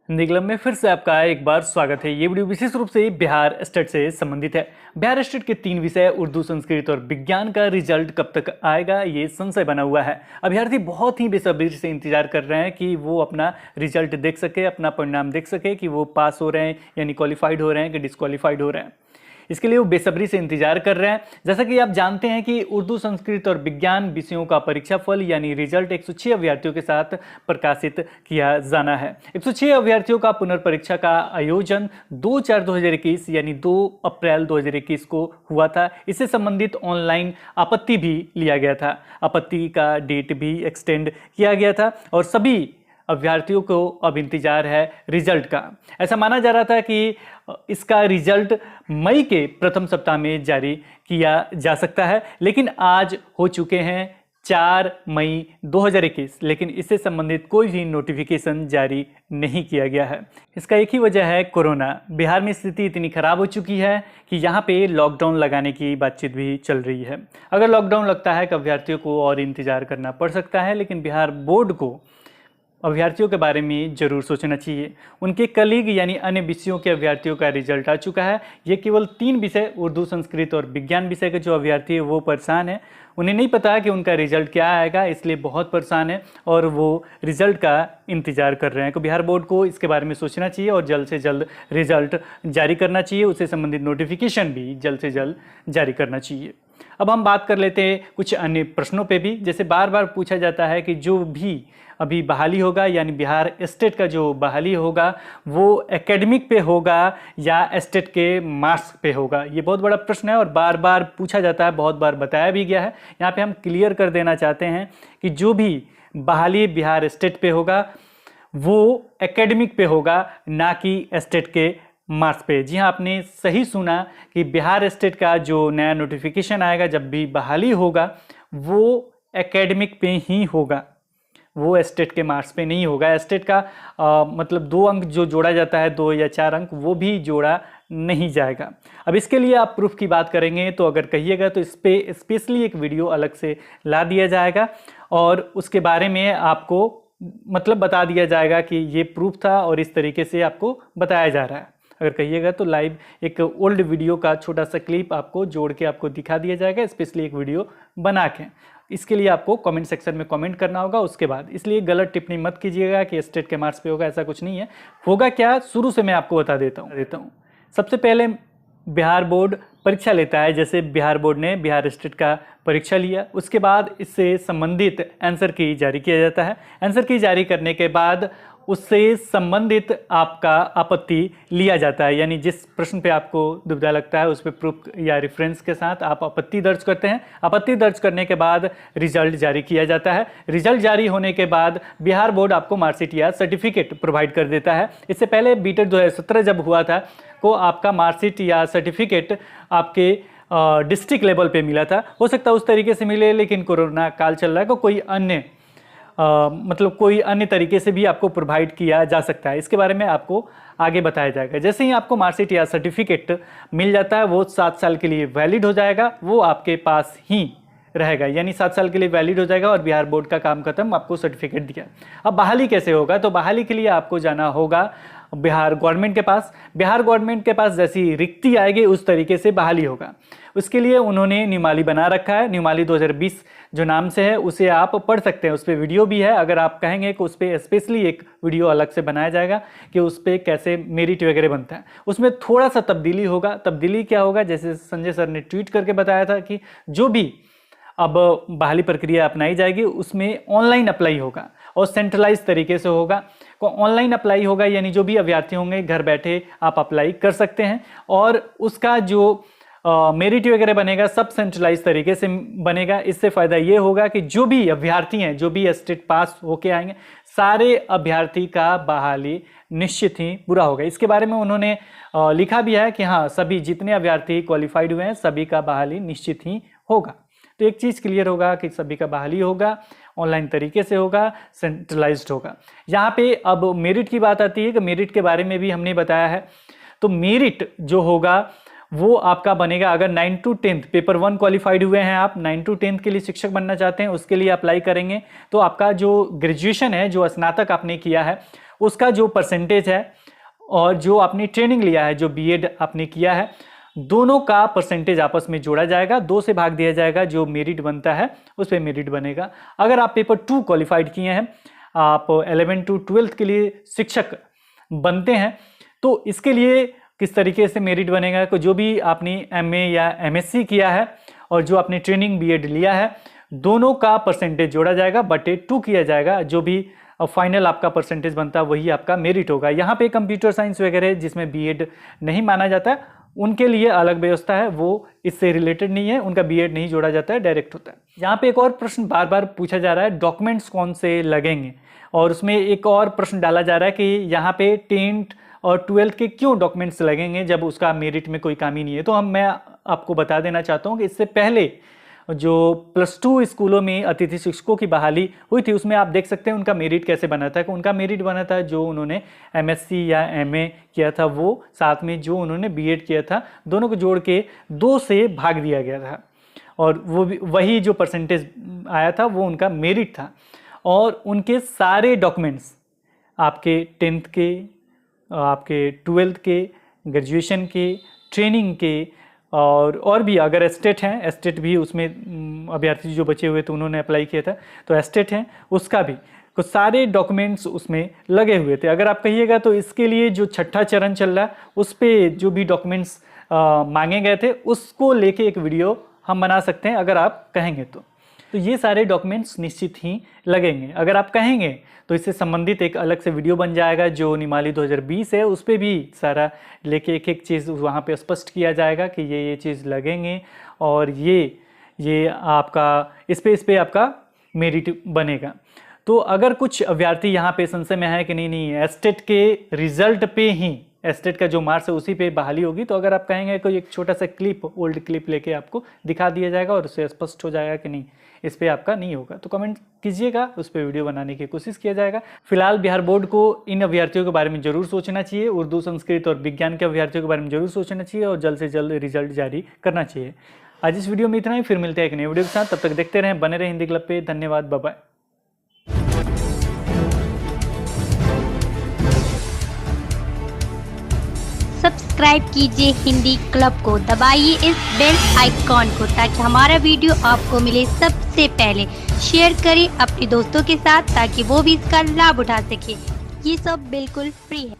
Hindi club में फिर से आपका एक बार स्वागत है। ये वीडियो विशेष रूप से बिहार स्टेट से संबंधित है। बिहार स्टेट के 3 विषय उर्दू, संस्कृत और विज्ञान का रिजल्ट कब तक आएगा, ये संशय बना हुआ है। अभ्यर्थी बहुत ही बेसब्री से इंतजार कर रहे हैं कि वो अपना रिजल्ट देख सके, अपना परिणाम देख सके कि वो पास हो रहे हैं यानी क्वालिफाइड हो रहे हैं कि डिस्क्वालिफाइड हो रहे हैं। इसके लिए वो बेसब्री से इंतजार कर रहे हैं। जैसा कि आप जानते हैं कि उर्दू, संस्कृत और विज्ञान विषयों का परीक्षाफल यानी रिजल्ट 106 अभ्यर्थियों के साथ प्रकाशित किया जाना है। 106 अभ्यर्थियों का पुनर्परीक्षा का आयोजन 2/4/2021 यानी 2 अप्रैल 2021 को हुआ था। इससे संबंधित ऑनलाइन आपत्ति भी लिया गया था। आपत्ति का डेट भी एक्सटेंड किया गया था और सभी अभ्यर्थियों को अब इंतजार है रिजल्ट का। ऐसा माना जा रहा था कि इसका रिजल्ट मई के प्रथम सप्ताह में जारी किया जा सकता है, लेकिन आज हो चुके हैं 4 मई 2021, लेकिन इससे संबंधित कोई भी नोटिफिकेशन जारी नहीं किया गया है। इसका एक ही वजह है कोरोना। बिहार में स्थिति इतनी खराब हो चुकी है कि यहाँ पे लॉकडाउन लगाने की बातचीत भी चल रही है। अगर लॉकडाउन लगता है कि अभ्यर्थियों को और इंतजार करना पड़ सकता है, लेकिन बिहार बोर्ड को अभ्यर्थियों के बारे में जरूर सोचना चाहिए। उनके कलीग यानी अन्य विषयों के अभ्यर्थियों का रिजल्ट आ चुका है। ये केवल 3 विषय उर्दू, संस्कृत और विज्ञान विषय के जो अभ्यर्थी है वो परेशान है। उन्हें नहीं पता कि उनका रिजल्ट क्या आएगा, इसलिए बहुत परेशान है और वो रिजल्ट का इंतजार कर रहे हैं। तो बिहार बोर्ड को इसके बारे में सोचना चाहिए और जल्द से जल्द रिजल्ट जारी करना चाहिए। उससे संबंधित नोटिफिकेशन भी जल्द से जल्द जारी करना चाहिए। अब हम बात कर लेते हैं कुछ अन्य प्रश्नों पे भी। जैसे बार बार पूछा जाता है कि जो भी अभी बहाली होगा यानी बिहार स्टेट का जो बहाली होगा वो एकेडमिक पे होगा या स्टेट के मार्क्स पे होगा। ये बहुत बड़ा प्रश्न है और बार बार पूछा जाता है, बहुत बार बताया भी गया है। यहाँ पे हम क्लियर कर देना चाहते हैं कि जो भी बहाली बिहार स्टेट पे होगा वो एकेडमिक पे होगा, ना कि स्टेट के मार्क्स पे। जी हाँ, आपने सही सुना कि बिहार स्टेट का जो नया नोटिफिकेशन आएगा जब भी बहाली होगा वो एकेडमिक पे ही होगा, वो स्टेट के मार्क्स पे नहीं होगा। स्टेट का मतलब 2 अंक जो जोड़ा जाता है, 2 या 4 अंक, वो भी जोड़ा नहीं जाएगा। अब इसके लिए आप प्रूफ की बात करेंगे तो अगर कहिएगा तो इस पर स्पेशली एक वीडियो अलग से ला दिया जाएगा और उसके बारे में आपको मतलब बता दिया जाएगा कि ये प्रूफ था और इस तरीके से आपको बताया जा रहा है। अगर कहिएगा तो लाइव एक ओल्ड वीडियो का छोटा सा क्लिप आपको जोड़ के आपको दिखा दिया जाएगा, स्पेशली एक वीडियो बना के। इसके लिए आपको कमेंट सेक्शन में कमेंट करना होगा उसके बाद। इसलिए गलत टिप्पणी मत कीजिएगा कि स्टेट के मार्क्स पे होगा, ऐसा कुछ नहीं है। होगा क्या, शुरू से मैं आपको बता देता हूँ। सबसे पहले बिहार बोर्ड परीक्षा लेता है। जैसे बिहार बोर्ड ने बिहार स्टेट का परीक्षा लिया, उसके बाद इससे संबंधित आंसर की जारी किया जाता है। आंसर की जारी करने के बाद उससे संबंधित आपका आपत्ति लिया जाता है, यानी जिस प्रश्न पे आपको दुविधा लगता है उस पर प्रूफ या रेफरेंस के साथ आप आपत्ति दर्ज करते हैं। आपत्ति दर्ज करने के बाद रिजल्ट जारी किया जाता है। रिजल्ट जारी होने के बाद बिहार बोर्ड आपको मार्कशीट या सर्टिफिकेट प्रोवाइड कर देता है। इससे पहले बीटेट 2017 जब हुआ था को आपका मार्कशीट या सर्टिफिकेट आपके डिस्ट्रिक्ट लेवल पे मिला था। हो सकता है उस तरीके से मिले, लेकिन कोरोना काल चल रहा है, कोई अन्य मतलब कोई अन्य तरीके से भी आपको प्रोवाइड किया जा सकता है। इसके बारे में आपको आगे बताया जाएगा। जैसे ही आपको मार्कशीट या सर्टिफिकेट मिल जाता है वो 7 साल के लिए वैलिड हो जाएगा, वो आपके पास ही रहेगा, यानी 7 साल के लिए वैलिड हो जाएगा और बिहार बोर्ड का काम खत्म, आपको सर्टिफिकेट दिया। अब बहाली कैसे होगा, तो बहाली के लिए आपको जाना होगा बिहार गवर्नमेंट के पास। बिहार गवर्नमेंट के पास जैसी रिक्ति आएगी उस तरीके से बहाली होगा। उसके लिए उन्होंने नियमावली बना रखा है। नियमावली 2020 जो नाम से है उसे आप पढ़ सकते हैं, उस पर वीडियो भी है। अगर आप कहेंगे कि उस पर स्पेशली एक वीडियो अलग से बनाया जाएगा कि उस पर कैसे मेरिट वगैरह बनता है। उसमें थोड़ा सा तब्दीली होगा। तब्दीली क्या होगा, जैसे संजय सर ने ट्वीट करके बताया था कि जो भी अब बहाली प्रक्रिया अपनाई जाएगी उसमें ऑनलाइन अप्लाई होगा और सेंट्रलाइज तरीके से होगा। ऑनलाइन अप्लाई होगा यानी जो भी अभ्यर्थी होंगे घर बैठे आप अप्लाई कर सकते हैं और उसका जो मेरिट वगैरह बनेगा सब सेंट्रलाइज तरीके से बनेगा। इससे फ़ायदा ये होगा कि जो भी अभ्यर्थी हैं, जो भी स्टेट पास होके आएंगे, सारे अभ्यर्थी का बहाली निश्चित ही पूरा होगा। इसके बारे में उन्होंने लिखा भी है कि हाँ, सभी जितने अभ्यर्थी क्वालिफाइड हुए हैं सभी का बहाली निश्चित ही होगा। तो एक चीज़ क्लियर होगा कि सभी का बहाली होगा, ऑनलाइन तरीके से होगा, सेंट्रलाइज्ड होगा। यहाँ पे अब मेरिट की बात आती है कि मेरिट के बारे में भी हमने बताया है। तो मेरिट जो होगा वो आपका बनेगा अगर 9 to 10 पेपर 1 क्वालिफाइड हुए हैं, आप 9 to 10 के लिए शिक्षक बनना चाहते हैं, उसके लिए अप्लाई करेंगे तो आपका जो ग्रेजुएशन है, जो स्नातक आपने किया है उसका जो परसेंटेज है और जो आपने ट्रेनिंग लिया है, जो बीएड आपने किया है, दोनों का परसेंटेज आपस में जोड़ा जाएगा, 2 से भाग दिया जाएगा, जो मेरिट बनता है उस पर मेरिट बनेगा। अगर आप पेपर 2 क्वालिफाइड किए हैं, आप 11 to 12 के लिए शिक्षक बनते हैं, तो इसके लिए किस तरीके से मेरिट बनेगा, तो जो भी आपने एमए या एमएससी किया है और जो आपने ट्रेनिंग बीएड लिया है, दोनों का परसेंटेज जोड़ा जाएगा, बटे 2 किया जाएगा, जो भी फाइनल आपका परसेंटेज बनता है वही आपका मेरिट होगा। यहाँ पे कंप्यूटर साइंस वगैरह जिसमें बीएड नहीं माना जाता है, उनके लिए अलग व्यवस्था है, वो इससे रिलेटेड नहीं है, उनका बीएड नहीं जोड़ा जाता है, डायरेक्ट होता है। यहाँ पे एक और प्रश्न बार बार पूछा जा रहा है, डॉक्यूमेंट्स कौन से लगेंगे, और उसमें एक और प्रश्न डाला जा रहा है कि यहाँ पे 10th और 12th के क्यों डॉक्यूमेंट्स लगेंगे जब उसका मेरिट में कोई कमी नहीं है। तो मैं आपको बता देना चाहता हूँ कि इससे पहले जो +2 स्कूलों में अतिथि शिक्षकों की बहाली हुई थी, उसमें आप देख सकते हैं उनका मेरिट कैसे बना था। उनका मेरिट बना था जो उन्होंने एमएससी या एमए किया था वो, साथ में जो उन्होंने बीएड किया था, दोनों को जोड़ के 2 से भाग दिया गया था, और वो भी वही जो परसेंटेज आया था वो उनका मेरिट था। और उनके सारे डॉक्यूमेंट्स आपके 10th के, आपके 12th के, ग्रेजुएशन के, ट्रेनिंग के, और भी अगर एस्टेट हैं, एस्टेट भी उसमें अभ्यर्थी जो बचे हुए थे उन्होंने अप्लाई किया था, तो एस्टेट हैं उसका भी कुछ सारे डॉक्यूमेंट्स उसमें लगे हुए थे। अगर आप कहिएगा तो इसके लिए जो 6ठा चरण चल रहा है उस पर जो भी डॉक्यूमेंट्स मांगे गए थे उसको लेके एक वीडियो हम बना सकते हैं, अगर आप कहेंगे तो ये सारे डॉक्यूमेंट्स निश्चित ही लगेंगे। अगर आप कहेंगे तो इससे संबंधित एक अलग से वीडियो बन जाएगा, जो निमाली 2020 है, उस पर भी सारा लेके एक एक चीज़ वहाँ पे स्पष्ट किया जाएगा कि ये चीज़ लगेंगे, और ये आपका इस पे आपका मेरिट बनेगा। तो अगर कुछ अभ्यर्थी यहाँ पे संशय में है कि नहीं एस्टेट के रिजल्ट पे ही, एस्टेट का जो मार्क्स है उसी पे बहाली होगी, तो अगर आप कहेंगे तो एक छोटा सा क्लिप, ओल्ड क्लिप लेके आपको दिखा दिया जाएगा और उससे स्पष्ट हो जाएगा कि नहीं इस पे आपका नहीं होगा। तो कमेंट कीजिएगा, उस पर वीडियो बनाने की कोशिश किया जाएगा। फिलहाल बिहार बोर्ड को इन अभ्यर्थियों के बारे में जरूर सोचना चाहिए, उर्दू, संस्कृत और विज्ञान के अभ्यर्थियों के बारे में जरूर सोचना चाहिए, और जल्द से जल्द रिजल्ट जारी करना चाहिए। आज इस वीडियो में इतना ही, फिर मिलते हैं एक नए वीडियो के साथ। तब तक देखते रहें, बने रहे हिंदी क्लब पे। धन्यवाद, बाय बाय। सब्सक्राइब कीजिए हिंदी क्लब को, दबाइए इस बेल आइकॉन को ताकि हमारा वीडियो आपको मिले सबसे पहले। शेयर करें अपने दोस्तों के साथ ताकि वो भी इसका लाभ उठा सके। ये सब बिल्कुल फ्री है।